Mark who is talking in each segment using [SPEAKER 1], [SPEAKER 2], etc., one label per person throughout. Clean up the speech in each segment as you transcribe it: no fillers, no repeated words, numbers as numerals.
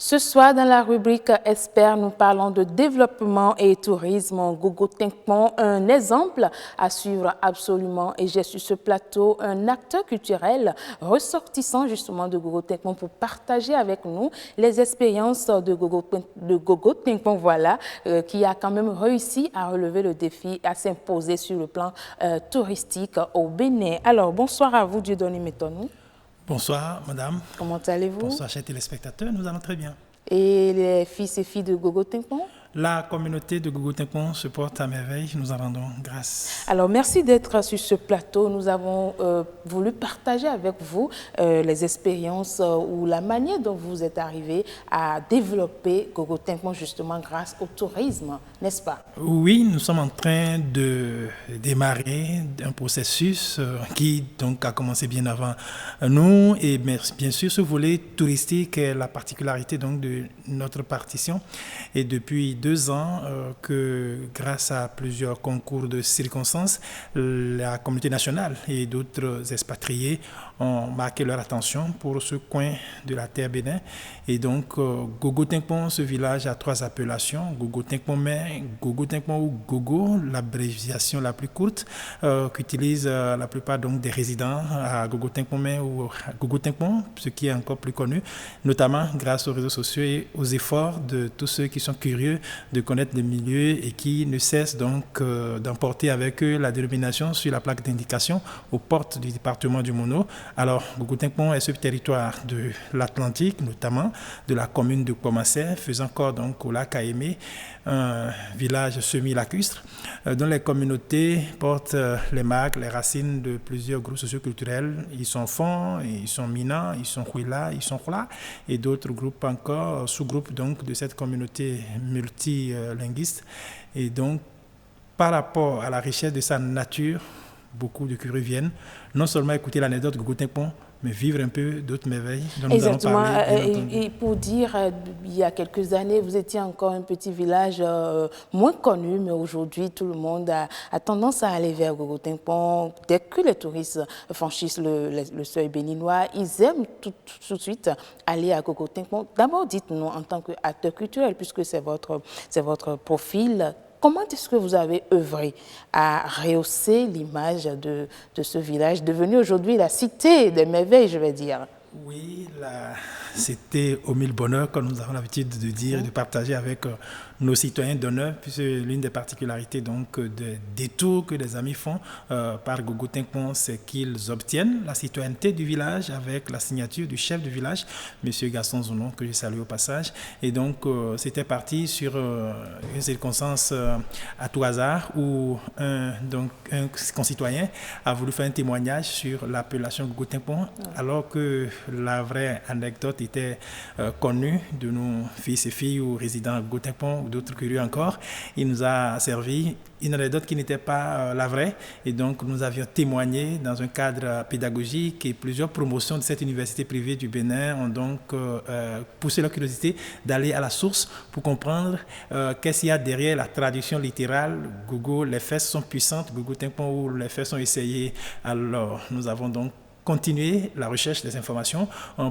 [SPEAKER 1] Ce soir, dans la rubrique Expert, nous parlons de développement et tourisme. Gogo Tinkpon, un exemple à suivre absolument. Et j'ai sur ce plateau un acteur culturel ressortissant justement de Gogo Tinkpon pour partager avec nous les expériences de Gogo Tinkpon, voilà, qui a quand même réussi à relever le défi, à s'imposer sur le plan touristique au Bénin. Alors, bonsoir à vous, Dieudonné Métonou.
[SPEAKER 2] Bonsoir, madame.
[SPEAKER 1] Comment allez-vous?
[SPEAKER 2] Bonsoir, chers téléspectateurs. Nous allons très bien.
[SPEAKER 1] Et les fils et filles de Gogo Tinkpon?
[SPEAKER 2] La communauté de Gogo Tinkpon se porte à merveille. Nous en rendons grâce.
[SPEAKER 1] Alors, merci d'être sur ce plateau. Nous avons voulu partager avec vous les expériences ou la manière dont vous êtes arrivé à développer Gogo Tinkpon justement grâce au tourisme, n'est-ce pas?
[SPEAKER 2] Oui, nous sommes en train de démarrer un processus qui donc a commencé bien avant nous et bien sûr ce volet touristique est la particularité donc de notre partition et depuis 2 ans que grâce à plusieurs concours de circonstances, la communauté nationale et d'autres expatriés ont marqué leur attention pour ce coin de la terre Bénin. Et donc, Gogo Tinkpon, ce village a 3 appellations, Gogo Tinkpon Mais, Gogo Tinkpon ou Gogo, l'abréviation la plus courte, qu'utilisent la plupart donc, des résidents à Gogo Tinkpon Mais ou à Gogo Tinkpon, ce qui est encore plus connu, notamment grâce aux réseaux sociaux et aux efforts de tous ceux qui sont curieux de connaître le milieu et qui ne cessent donc d'emporter avec eux la dénomination sur la plaque d'indication aux portes du département du Mono. Alors, Gogo Tinkpon est ce territoire de l'Atlantique, notamment de la commune de Pomassé, faisant corps donc au lac Aémé, un village semi-lacustre, dont les communautés portent les marques, les racines de plusieurs groupes socioculturels. Ils sont Fon, ils sont Mina, ils sont Huila, ils sont Hula, et d'autres groupes encore, sous-groupes donc de cette communauté multilinguiste. Et donc, par rapport à la richesse de sa nature, beaucoup de curieux viennent non seulement écouter l'anecdote de Gogo Tinkpon, mais vivre un peu d'autres merveilles dont nous allons parler.
[SPEAKER 1] Et pour dire, il y a quelques années, vous étiez encore un petit village moins connu, mais aujourd'hui, tout le monde a tendance à aller vers Gogo Tinkpon. Dès que les touristes franchissent le seuil béninois, ils aiment tout de suite aller à Gogo Tinkpon. D'abord, dites-nous, en tant qu'acteur culturel, puisque c'est votre profil, comment est-ce que vous avez œuvré à rehausser l'image de ce village, devenu aujourd'hui la cité des merveilles, je vais dire?
[SPEAKER 2] Oui, c'était au mille bonheur, comme nous avons l'habitude de dire et de partager avec nos citoyens d'honneur, puisque l'une des particularités donc, des détours que les amis font par Gogo Tinkpon, c'est qu'ils obtiennent la citoyenneté du village avec la signature du chef du village, M. Gaston Zounon, que je salue au passage. Et donc, c'était parti sur une circonstance à tout hasard où un concitoyen a voulu faire un témoignage sur l'appellation Gogo Tinkpon, alors que la vraie anecdote était connue de nos fils et filles ou résidents à Gogo Tinkpon ou d'autres curieux encore. Il nous a servi une anecdote qui n'était pas la vraie et donc nous avions témoigné dans un cadre pédagogique et plusieurs promotions de cette université privée du Bénin ont donc poussé la curiosité d'aller à la source pour comprendre qu'est-ce qu'il y a derrière la traduction littérale. Gogo, les fesses sont puissantes, Gogo Tinkpon où les fesses sont essayées. Alors nous avons donc continuer la recherche des informations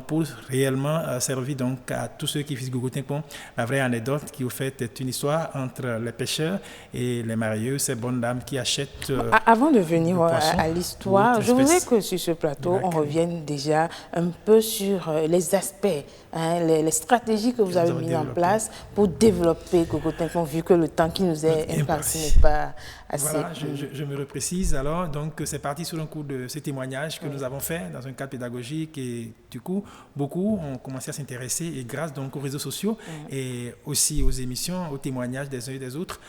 [SPEAKER 2] pour réellement servir donc à tous ceux qui visitent Gogo Tinkpon. La vraie anecdote qui au fait est une histoire entre les pêcheurs et les marieux, ces bonnes dames qui achètent
[SPEAKER 1] avant de venir à l'histoire, je voudrais que sur ce plateau, on revienne déjà un peu sur les aspects, les stratégies que vous avez mises en place pour développer Gogo Tinkpon, vu que le temps qui nous est imparti n'est pas assez.
[SPEAKER 2] Voilà, je me reprécise alors. Donc, c'est parti sur un coup de ces témoignages que nous avons fait dans un cadre pédagogique et du coup, beaucoup ont commencé à s'intéresser et grâce donc aux réseaux sociaux et aussi aux émissions, aux témoignages des uns et des autres,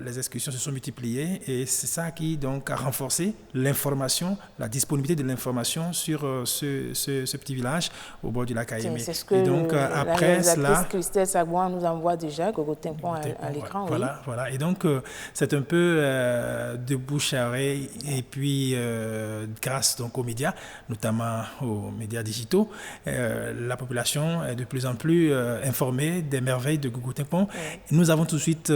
[SPEAKER 2] les excursions se sont multipliées et c'est ça qui donc a renforcé l'information, la disponibilité de l'information sur ce petit village au bord du lac Aémé.
[SPEAKER 1] C'est ce que et donc, après cela, Christelle Sagouin nous envoie déjà Gogo Tinkpon à l'écran.
[SPEAKER 2] Voilà, oui. Voilà. Et donc, c'est un peu de bouche à oreille et puis grâce donc aux médias notamment aux médias digitaux, la population est de plus en plus informée des merveilles de Gougou-Teignepont. Nous avons tout de suite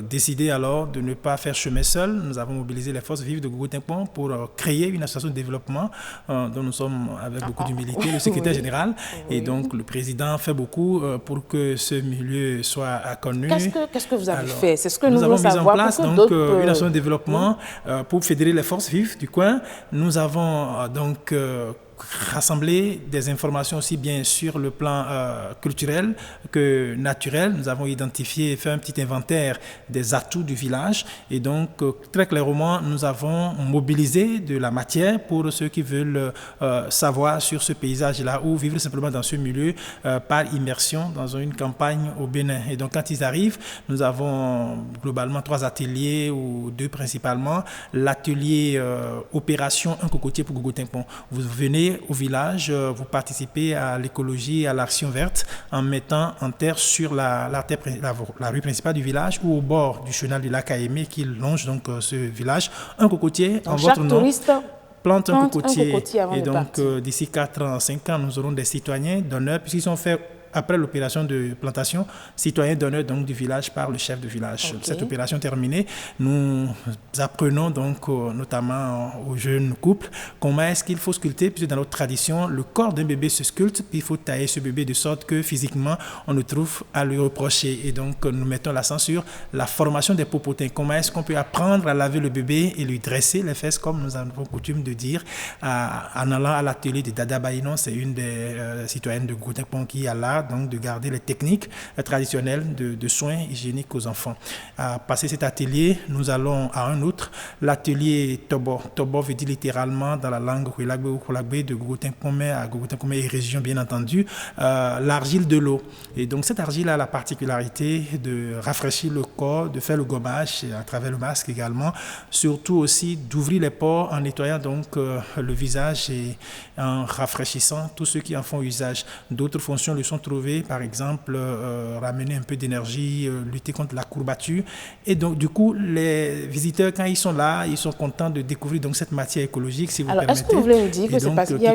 [SPEAKER 2] décidé alors de ne pas faire chemin seul. Nous avons mobilisé les forces vives de Gougou-Teignepont pour créer une association de développement dont nous sommes avec beaucoup d'humilité le secrétaire général. Et donc le président fait beaucoup pour que ce milieu soit connu.
[SPEAKER 1] Qu'est-ce que vous avez fait? C'est ce que
[SPEAKER 2] nous
[SPEAKER 1] avons
[SPEAKER 2] mis en place donc, une association de développement pour fédérer les forces vives du coin. Nous avons donc rassembler des informations aussi bien sur le plan culturel que naturel. Nous avons identifié et fait un petit inventaire des atouts du village et donc très clairement nous avons mobilisé de la matière pour ceux qui veulent savoir sur ce paysage-là ou vivre simplement dans ce milieu par immersion dans une campagne au Bénin. Et donc quand ils arrivent, nous avons globalement 3 ateliers ou 2 principalement. L'atelier opération un cocotier pour Gougou-Teignepont. Vous venez au village, vous participez à l'écologie et à l'action verte en mettant en terre sur la rue principale du village ou au bord du chenal du lac Aémé qui longe donc ce village. Un cocotier
[SPEAKER 1] donc
[SPEAKER 2] en votre nom.
[SPEAKER 1] Touriste
[SPEAKER 2] plante un cocotier.
[SPEAKER 1] Et
[SPEAKER 2] donc d'ici 4 ans, 5 ans, nous aurons des citoyens d'honneur puisqu'ils sont faits après l'opération de plantation, citoyens d'honneur donc du village par le chef de village. Cette opération terminée, nous apprenons donc notamment aux jeunes couples comment est-ce qu'il faut sculpter, puisque dans notre tradition, le corps d'un bébé se sculpte, puis il faut tailler ce bébé de sorte que physiquement, on ne trouve à lui reprocher. Et donc, nous mettons l'accent sur la formation des popotins. Comment est-ce qu'on peut apprendre à laver le bébé et lui dresser les fesses, comme nous avons coutume de dire, en allant à l'atelier de Dada Baïnon, c'est une des citoyennes de Gougou-Teignepont qui a là donc de garder les techniques traditionnelles de soins hygiéniques aux enfants. À passer cet atelier, nous allons à un autre, l'atelier Tobo. Tobo veut dire littéralement dans la langue Huilagbe ou Kolagbe de Gougou-Teignepont à Gougou-Teignepont et région bien entendu, l'argile de l'eau. Et donc cette argile a la particularité de rafraîchir le corps, de faire le gommage à travers le masque également, surtout aussi d'ouvrir les pores en nettoyant donc le visage et en rafraîchissant tous ceux qui en font usage. D'autres fonctions le sont trouvées, par exemple ramener un peu d'énergie, lutter contre la courbature. Et donc du coup, les visiteurs quand ils sont là, ils sont contents de découvrir donc cette matière écologique, si vous permettez.
[SPEAKER 1] Est-ce que vous voulez nous dire que c'est parce qu'il y a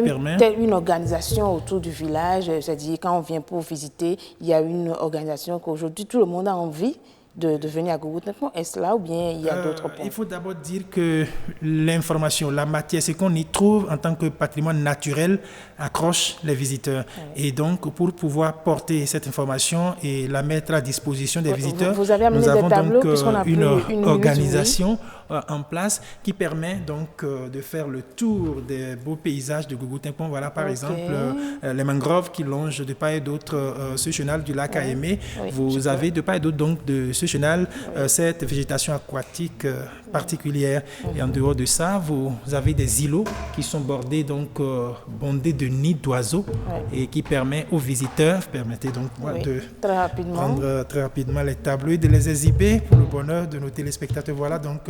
[SPEAKER 1] une organisation autour du village, c'est-à-dire quand on vient pour visiter, il y a une organisation qu'aujourd'hui tout le monde a envie de venir à Gougou-Teignepont? Est-ce là ou bien il y a d'autres points?
[SPEAKER 2] Il faut d'abord dire que l'information, la matière, ce qu'on y trouve en tant que patrimoine naturel accroche les visiteurs. Et donc, pour pouvoir porter cette information et la mettre à disposition des visiteurs,
[SPEAKER 1] vous avez amené
[SPEAKER 2] nous avons
[SPEAKER 1] des tableaux
[SPEAKER 2] donc une organisation en place qui permet donc de faire le tour des beaux paysages de Gougou-Teignepont. Voilà par exemple les mangroves qui longent de part et d'autre ce chenal du lac Aémé. Vous avez de part et d'autre donc de ce chenal cette végétation aquatique particulière. Et en dehors de ça, vous avez des îlots qui sont bordés donc bondés de nids d'oiseaux et qui permet aux visiteurs, permettez donc de prendre très rapidement les tableaux et de les exhiber pour le bonheur de nos téléspectateurs. Voilà donc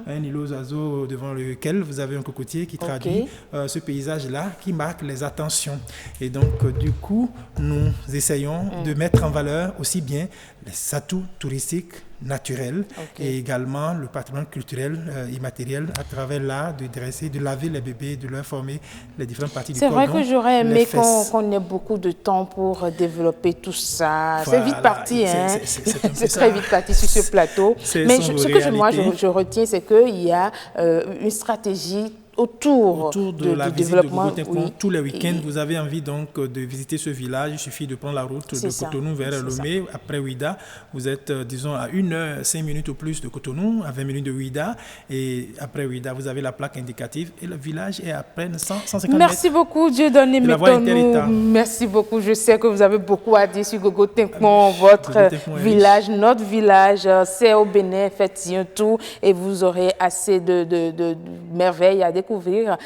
[SPEAKER 2] un îlot aux oiseaux devant lequel vous avez un cocotier qui traduit ce paysage-là, qui marque les attentions. Et donc du coup, nous essayons de mettre en valeur aussi bien les atouts touristiques naturels et également le patrimoine culturel immatériel à travers l'art de dresser, de laver les bébés, de leur former les différentes parties du corps.
[SPEAKER 1] C'est vrai que j'aurais aimé qu'on ait beaucoup de temps pour développer tout ça. Voilà, c'est vite parti, c'est très vite parti sur ce plateau. Mais ce que moi je retiens, c'est qu'il y a une stratégie autour
[SPEAKER 2] de la visite de Gougou-Teignepont. Tous les week-ends, vous avez envie donc de visiter ce village. Il suffit de prendre la route de Cotonou vers Lomé. Après Ouida, vous êtes, disons, à 1 heure, 5 minutes ou plus de Cotonou, à 20 minutes de Ouida. Et après Ouida, vous avez la plaque indicative. Et le village est à peine 150 mètres.
[SPEAKER 1] Merci beaucoup, Dieudonné Métonou. Merci beaucoup. Je sais que vous avez beaucoup à dire sur Gougou-Teignepont, votre village, notre village. C'est au Bénin, faites-y un tour et vous aurez assez de merveilles à découvrir.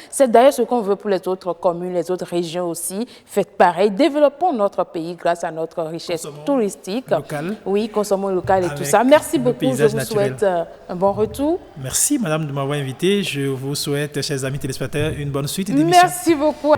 [SPEAKER 1] C'est d'ailleurs ce qu'on veut pour les autres communes, les autres régions aussi. Faites pareil. Développons notre pays grâce à notre richesse touristique.
[SPEAKER 2] Local.
[SPEAKER 1] Oui, consommons local et tout ça. Merci beaucoup. Je vous souhaite un bon retour.
[SPEAKER 2] Merci, madame, de m'avoir invité. Je vous souhaite, chers amis téléspectateurs, une bonne suite d'émission.
[SPEAKER 1] Merci beaucoup.